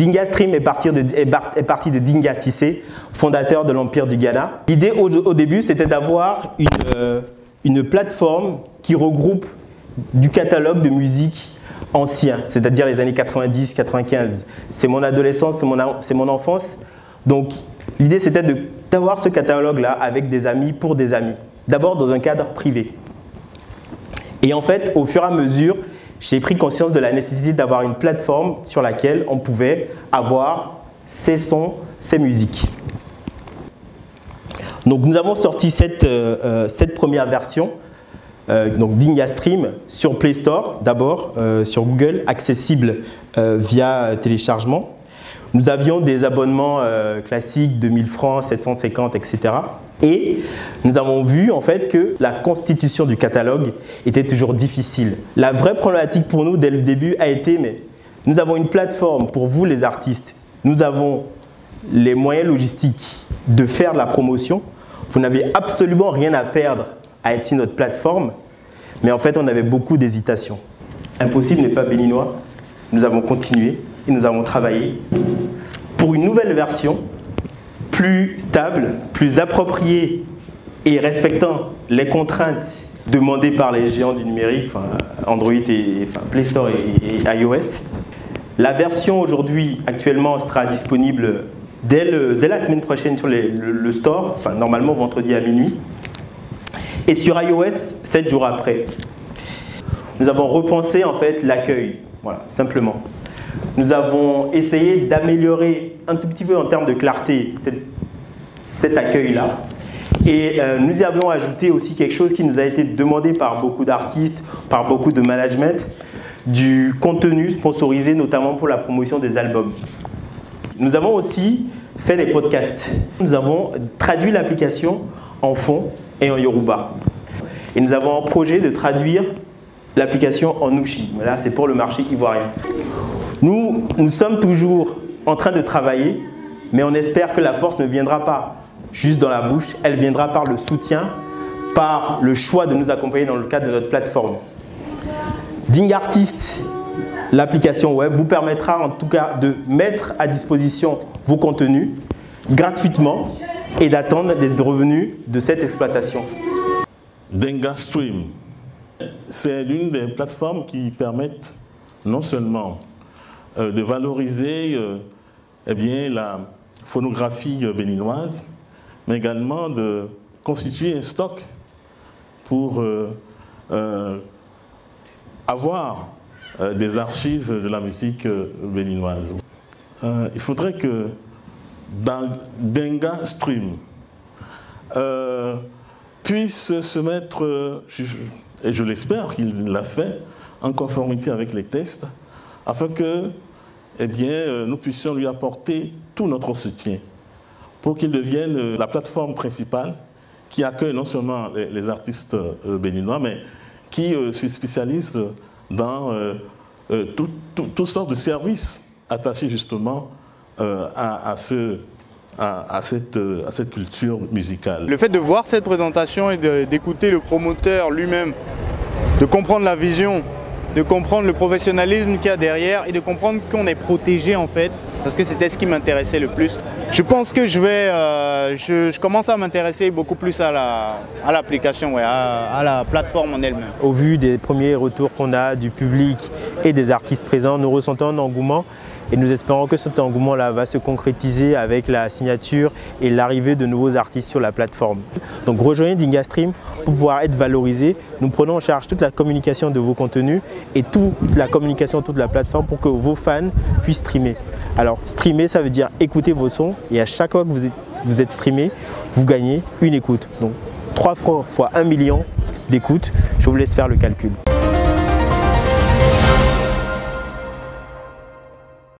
Dinga Stream est parti de Dinga Cissé, fondateur de l'Empire du Ghana. L'idée au début, c'était d'avoir une plateforme qui regroupe du catalogue de musique ancien, c'est-à-dire les années 90, 95. C'est mon adolescence, c'est mon enfance. Donc, l'idée, c'était d'avoir ce catalogue-là avec des amis pour des amis. D'abord dans un cadre privé. Et en fait, au fur et à mesure, j'ai pris conscience de la nécessité d'avoir une plateforme sur laquelle on pouvait avoir ces sons, ces musiques. Donc nous avons sorti cette première version, donc Dinga Stream, sur Play Store d'abord, sur Google, accessible via téléchargement. Nous avions des abonnements classiques de 1000 francs, 750, etc. Et nous avons vu en fait que la constitution du catalogue était toujours difficile. La vraie problématique pour nous dès le début a été, mais nous avons une plateforme pour vous les artistes, nous avons les moyens logistiques de faire de la promotion, vous n'avez absolument rien à perdre à être sur notre plateforme, mais en fait on avait beaucoup d'hésitation. Impossible n'est pas béninois, nous avons continué et nous avons travaillé pour une nouvelle version plus stable, plus appropriée et respectant les contraintes demandées par les géants du numérique, Android et Play Store et iOS. La version aujourd'hui, actuellement, sera disponible dès la semaine prochaine sur le store, normalement vendredi à minuit, et sur iOS 7 jours après. Nous avons repensé en fait l'accueil, voilà, simplement. Nous avons essayé d'améliorer un tout petit peu en termes de clarté cet accueil-là. Et nous y avons ajouté aussi quelque chose qui nous a été demandé par beaucoup d'artistes, par beaucoup de management, du contenu sponsorisé notamment pour la promotion des albums. Nous avons aussi fait des podcasts. Nous avons traduit l'application en fon et en yoruba. Et nous avons un projet de traduire l'application en Nushi. Là, c'est pour le marché ivoirien. Nous sommes toujours en train de travailler, mais on espère que la force ne viendra pas juste dans la bouche, elle viendra par le soutien, par le choix de nous accompagner dans le cadre de notre plateforme. Dinga Artist, l'application web, vous permettra en tout cas de mettre à disposition vos contenus gratuitement et d'attendre des revenus de cette exploitation. Dinga Stream, c'est l'une des plateformes qui permettent non seulement de valoriser la phonographie béninoise, mais également de constituer un stock pour avoir des archives de la musique béninoise. Il faudrait que dans Dinga Stream puisse se mettre, et je l'espère qu'il l'a fait, en conformité avec les tests, afin que nous puissions lui apporter tout notre soutien pour qu'il devienne la plateforme principale qui accueille non seulement les artistes béninois, mais qui se spécialise dans toutes sortes de services attachés justement à cette culture musicale. Le fait de voir cette présentation et d'écouter le promoteur lui-même, de comprendre la vision, de comprendre le professionnalisme qu'il y a derrière et de comprendre qu'on est protégé en fait, parce que c'était ce qui m'intéressait le plus. Je pense que je commence à m'intéresser beaucoup plus à l'application, à la plateforme en elle-même. Au vu des premiers retours qu'on a du public et des artistes présents, nous ressentons un engouement et nous espérons que cet engouement-là va se concrétiser avec la signature et l'arrivée de nouveaux artistes sur la plateforme. Donc rejoignez Dinga Stream pour pouvoir être valorisé. Nous prenons en charge toute la communication de vos contenus et toute la communication de toute la plateforme pour que vos fans puissent streamer. Alors streamer, ça veut dire écouter vos sons et à chaque fois que vous êtes streamé, vous gagnez une écoute. Donc 3 francs fois 1 million d'écoutes, je vous laisse faire le calcul.